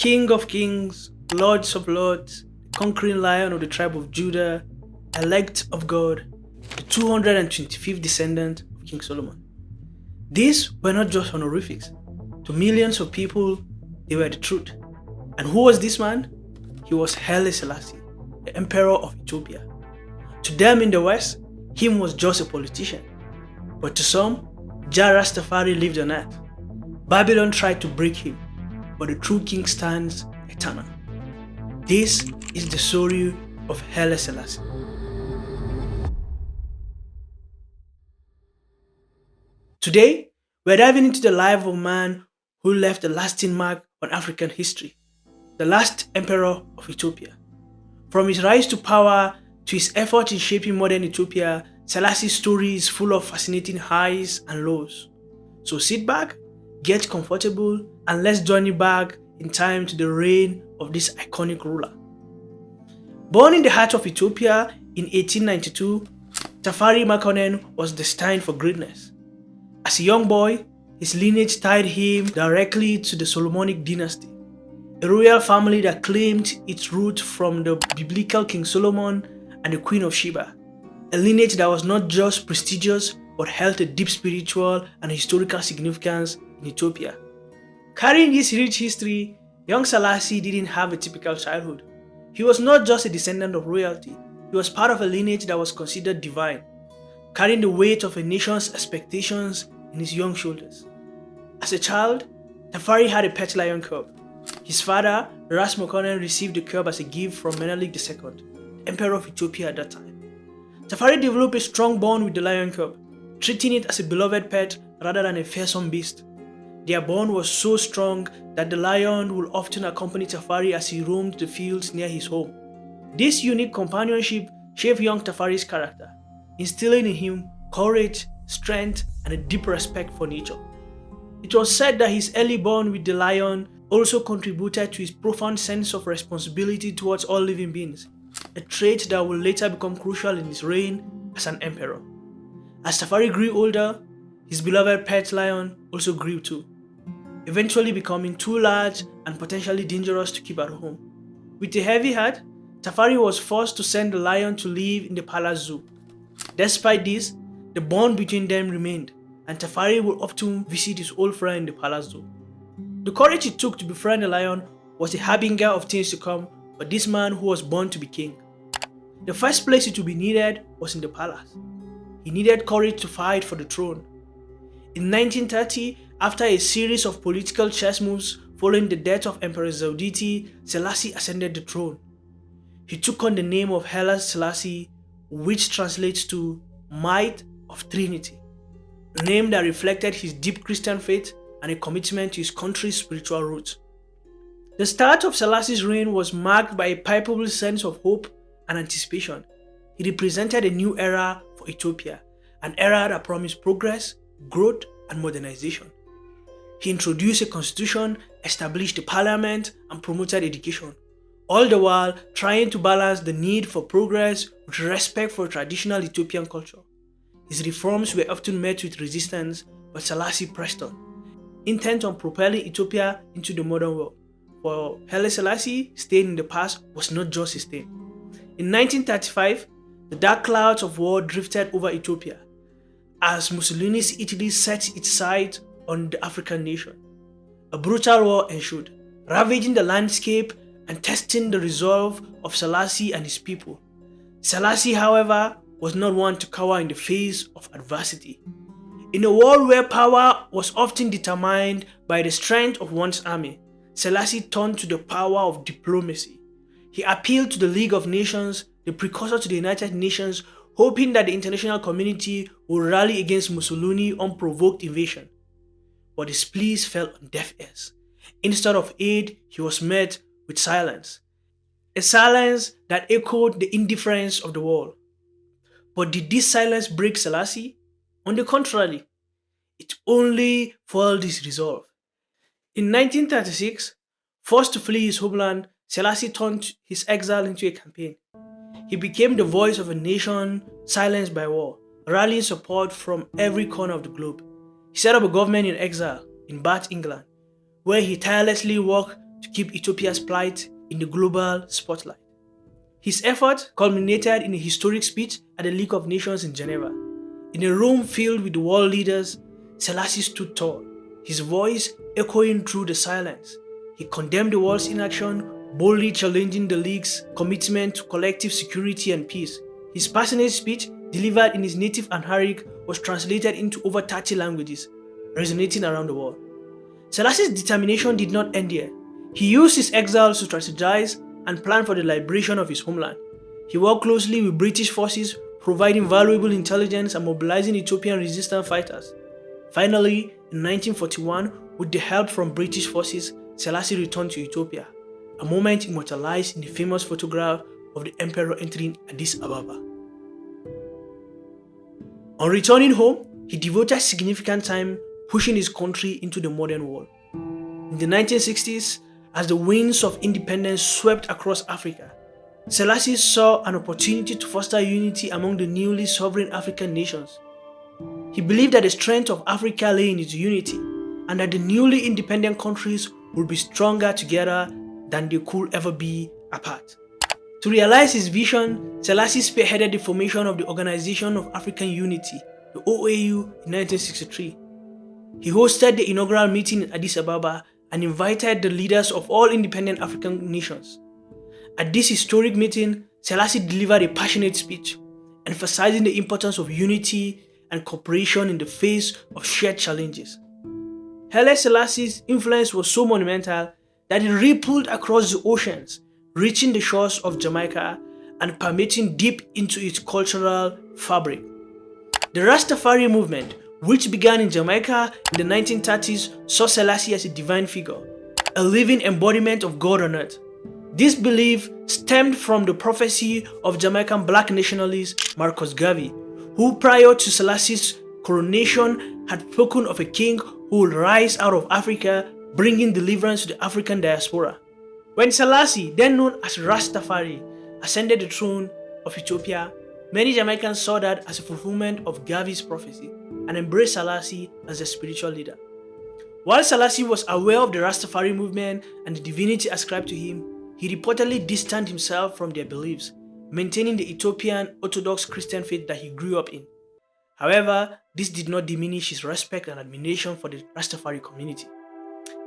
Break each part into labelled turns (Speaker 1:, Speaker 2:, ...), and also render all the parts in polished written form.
Speaker 1: King of kings, lords of lords, the conquering lion of the tribe of Judah, elect of God, the 225th descendant of King Solomon. These were not just honorifics. To millions of people, they were the truth. And who was this man? He was Haile Selassie, the emperor of Ethiopia. To them in the West, him was just a politician. But to some, Jah Rastafari lived on earth. Babylon tried to break him, but the true king stands eternal. This is the story of Haile Selassie. Today, we're diving into the life of a man who left a lasting mark on African history, the last emperor of Ethiopia. From his rise to power to his effort in shaping modern Ethiopia, Selassie's story is full of fascinating highs and lows. So sit back, get comfortable, and let's journey back in time to the reign of this iconic ruler. Born in the heart of Ethiopia in 1892, Tafari Makonnen was destined for greatness. As a young boy, his lineage tied him directly to the Solomonic dynasty, a royal family that claimed its roots from the biblical King Solomon and the Queen of Sheba, a lineage that was not just prestigious but held a deep spiritual and historical significance in Ethiopia. Carrying this rich history, young Selassie didn't have a typical childhood. He was not just a descendant of royalty, he was part of a lineage that was considered divine, carrying the weight of a nation's expectations in his young shoulders. As a child, Tafari had a pet lion cub. His father, Ras Makonnen, received the cub as a gift from Menelik II, the emperor of Ethiopia at that time. Tafari developed a strong bond with the lion cub, treating it as a beloved pet rather than a fearsome beast. Their bond was so strong that the lion would often accompany Tafari as he roamed the fields near his home. This unique companionship shaped young Tafari's character, instilling in him courage, strength, and a deep respect for nature. It was said that his early bond with the lion also contributed to his profound sense of responsibility towards all living beings, a trait that would later become crucial in his reign as an emperor. As Tafari grew older, his beloved pet lion also grew too, eventually becoming too large and potentially dangerous to keep at home. With a heavy heart, Tafari was forced to send the lion to live in the palace zoo. Despite this, the bond between them remained, and Tafari would often visit his old friend in the palace zoo. The courage it took to befriend the lion was a harbinger of things to come for this man who was born to be king. The first place it would be needed was in the palace. He needed courage to fight for the throne. In 1930, after a series of political chess moves following the death of Empress Zawditi, Selassie ascended the throne. He took on the name of Haile Selassie, which translates to Might of Trinity, a name that reflected his deep Christian faith and a commitment to his country's spiritual roots. The start of Selassie's reign was marked by a palpable sense of hope and anticipation. He represented a new era for Ethiopia, an era that promised progress, growth, and modernization. He introduced a constitution, established a parliament, and promoted education, all the while trying to balance the need for progress with respect for traditional Ethiopian culture. His reforms were often met with resistance, but Selassie pressed on, intent on propelling Ethiopia into the modern world. For Haile Selassie, staying in the past was not just his thing. In 1935, the dark clouds of war drifted over Ethiopia as Mussolini's Italy set its sights on the African nation. A brutal war ensued, ravaging the landscape and testing the resolve of Selassie and his people. Selassie, however, was not one to cower in the face of adversity. In a world where power was often determined by the strength of one's army, Selassie turned to the power of diplomacy. He appealed to the League of Nations, the precursor to the United Nations, hoping that the international community would rally against Mussolini's unprovoked invasion. But his pleas fell on deaf ears. Instead of aid, he was met with silence. A silence that echoed the indifference of the world. But did this silence break Selassie? On the contrary, it only fueled his resolve. In 1936, forced to flee his homeland, Selassie turned his exile into a campaign. He became the voice of a nation silenced by war, rallying support from every corner of the globe. He set up a government in exile in Bath, England, where he tirelessly worked to keep Ethiopia's plight in the global spotlight. His effort culminated in a historic speech at the League of Nations in Geneva. In a room filled with world leaders, Selassie stood tall, his voice echoing through the silence. He condemned the world's inaction, boldly challenging the League's commitment to collective security and peace. His passionate speech, delivered in his native Amharic, was translated into over 30 languages, resonating around the world. Selassie's determination did not end here. He used his exile to strategize and plan for the liberation of his homeland. He worked closely with British forces, providing valuable intelligence and mobilizing Ethiopian resistance fighters. Finally, in 1941, with the help from British forces, Selassie returned to Ethiopia, a moment immortalized in the famous photograph of the emperor entering Addis Ababa. On returning home, he devoted significant time pushing his country into the modern world. In the 1960s, as the winds of independence swept across Africa, Selassie saw an opportunity to foster unity among the newly sovereign African nations. He believed that the strength of Africa lay in its unity, and that the newly independent countries would be stronger together than they could ever be apart. To realize his vision, Selassie spearheaded the formation of the Organization of African Unity, the OAU, in 1963. He hosted the inaugural meeting in Addis Ababa and invited the leaders of all independent African nations. At this historic meeting, Selassie delivered a passionate speech, emphasizing the importance of unity and cooperation in the face of shared challenges. Haile Selassie's influence was so monumental that it rippled across the oceans, reaching the shores of Jamaica and permeating deep into its cultural fabric. The Rastafari movement, which began in Jamaica in the 1930s, saw Selassie as a divine figure, a living embodiment of God on earth. This belief stemmed from the prophecy of Jamaican black nationalist Marcus Garvey, who prior to Selassie's coronation had spoken of a king who would rise out of Africa, bringing deliverance to the African diaspora. When Selassie, then known as Rastafari, ascended the throne of Ethiopia, many Jamaicans saw that as a fulfillment of Garvey's prophecy and embraced Selassie as their spiritual leader. While Selassie was aware of the Rastafari movement and the divinity ascribed to him, he reportedly distanced himself from their beliefs, maintaining the Ethiopian Orthodox Christian faith that he grew up in. However, this did not diminish his respect and admiration for the Rastafari community.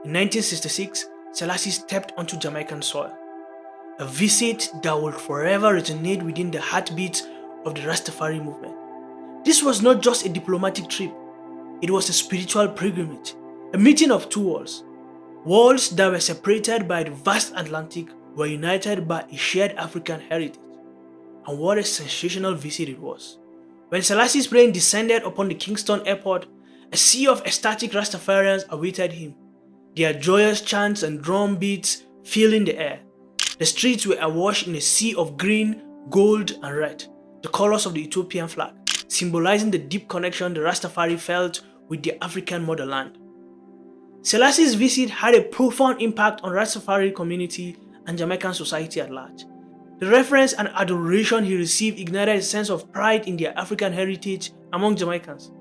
Speaker 1: In 1966, Selassie stepped onto Jamaican soil, a visit that would forever resonate within the heartbeats of the Rastafari movement. This was not just a diplomatic trip, it was a spiritual pilgrimage, a meeting of two worlds. Worlds that were separated by the vast Atlantic were united by a shared African heritage. And what a sensational visit it was. When Selassie's plane descended upon the Kingston airport, a sea of ecstatic Rastafarians awaited him, their joyous chants and drum beats filling the air. The streets were awash in a sea of green, gold, and red, the colors of the Ethiopian flag, symbolizing the deep connection the Rastafari felt with their African motherland. Selassie's visit had a profound impact on the Rastafari community and Jamaican society at large. The reverence and adoration he received ignited a sense of pride in their African heritage among Jamaicans.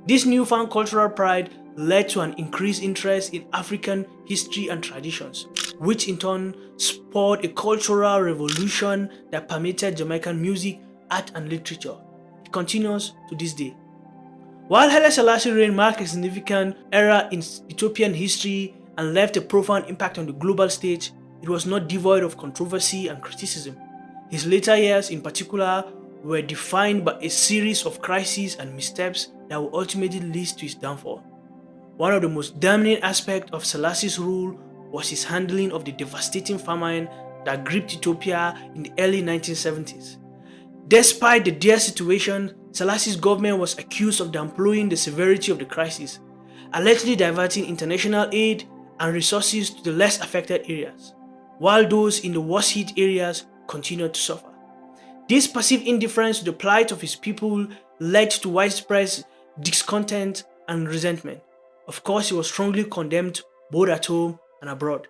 Speaker 1: This newfound cultural pride led to an increased interest in African history and traditions, which in turn spurred a cultural revolution that permeated Jamaican music, art, and literature. It continues to this day. While Haile Selassie's reign marked a significant era in Ethiopian history and left a profound impact on the global stage, it was not devoid of controversy and criticism. His later years, in particular, were defined by a series of crises and missteps that would ultimately lead to his downfall. One of the most damning aspects of Selassie's rule was his handling of the devastating famine that gripped Ethiopia in the early 1970s. Despite the dire situation, Selassie's government was accused of downplaying the severity of the crisis, allegedly diverting international aid and resources to the less affected areas, while those in the worst-hit areas continued to suffer. This perceived indifference to the plight of his people led to widespread discontent and resentment. Of course, he was strongly condemned both at home and abroad.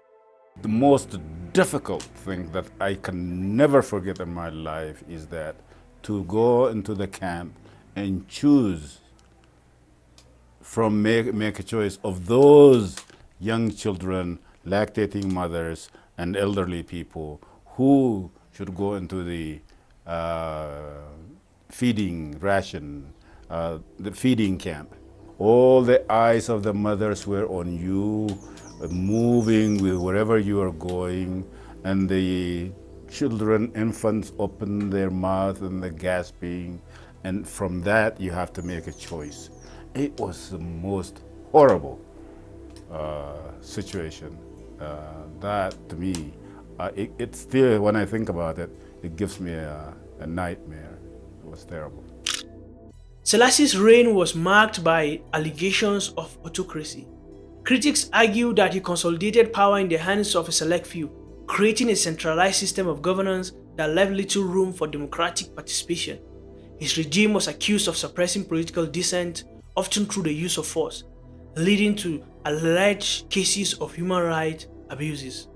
Speaker 2: The most difficult thing that I can never forget in my life is that to go into the camp and choose make a choice of those young children lactating mothers and elderly people who should go into the feeding ration, the feeding camp. All the eyes of the mothers were on you, moving with wherever you are going, and the children, infants, open their mouth and they're gasping, and from that you have to make a choice. It was the most horrible situation. That to me, it still, when I think about it, it gives me a nightmare. It was terrible.
Speaker 1: Selassie's reign was marked by allegations of autocracy. Critics argue that he consolidated power in the hands of a select few, creating a centralized system of governance that left little room for democratic participation. His regime was accused of suppressing political dissent, often through the use of force, leading to alleged cases of human rights abuses.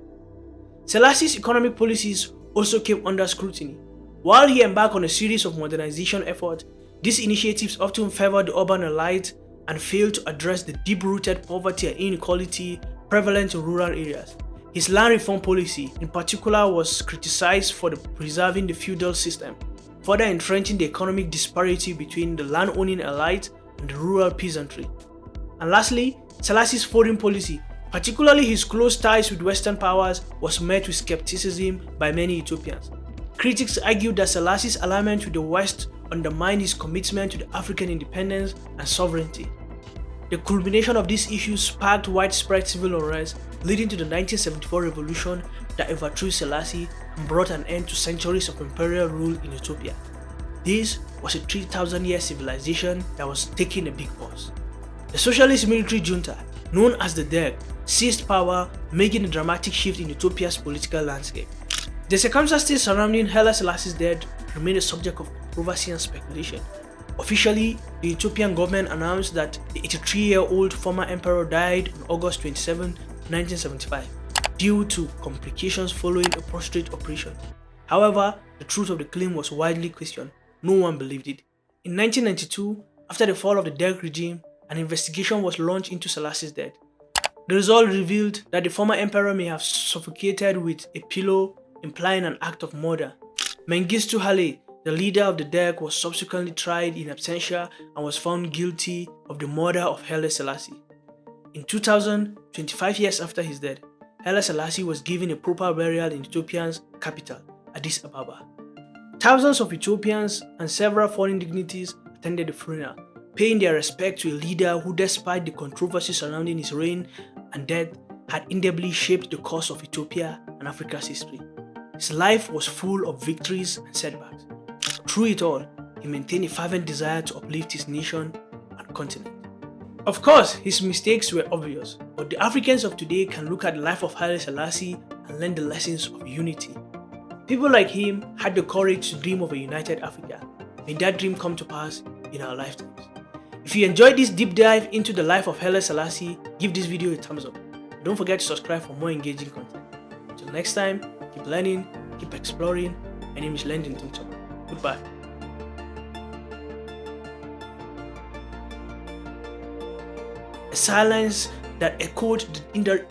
Speaker 1: Selassie's economic policies also came under scrutiny. While he embarked on a series of modernization efforts, these initiatives often favored the urban elite and failed to address the deep-rooted poverty and inequality prevalent in rural areas. His land reform policy, in particular, was criticized for preserving the feudal system, further entrenching the economic disparity between the land-owning elite and the rural peasantry. And lastly, Selassie's foreign policy, particularly his close ties with Western powers, was met with skepticism by many Ethiopians. Critics argued that Selassie's alignment with the West undermined his commitment to the African independence and sovereignty. The culmination of these issues sparked widespread civil unrest, leading to the 1974 revolution that overthrew Selassie and brought an end to centuries of imperial rule in Ethiopia. This was a 3,000-year civilization that was taking a big pause. The socialist military junta, known as the Derg, seized power, making a dramatic shift in Ethiopia's political landscape. The circumstances surrounding Haile Selassie's death remain a subject of controversy and speculation. Officially, the Ethiopian government announced that the 83-year-old former emperor died on August 27, 1975, due to complications following a prostate operation. However, the truth of the claim was widely questioned. No one believed it. In 1992, after the fall of the Derg regime, an investigation was launched into Selassie's death. The result revealed that the former emperor may have suffocated with a pillow, implying an act of murder. Mengistu Haile, the leader of the Derg, was subsequently tried in absentia and was found guilty of the murder of Haile Selassie. In 2000, 25 years after his death, Haile Selassie was given a proper burial in Ethiopia's capital, Addis Ababa. Thousands of Ethiopians and several foreign dignitaries attended the funeral, paying their respect to a leader who, despite the controversy surrounding his reign and death, had indelibly shaped the course of Ethiopia and Africa's history. His life was full of victories and setbacks. Through it all, he maintained a fervent desire to uplift his nation and continent. Of course, his mistakes were obvious, but the Africans of today can look at the life of Haile Selassie and learn the lessons of unity. People like him had the courage to dream of a united Africa. May that dream come to pass in our lifetimes. If you enjoyed this deep dive into the life of Haile Selassie, give this video a thumbs up. Don't forget to subscribe for more engaging content. Until next time, keep learning, keep exploring. My name is Lyndon Tumtum. Goodbye. A silence that echoed in the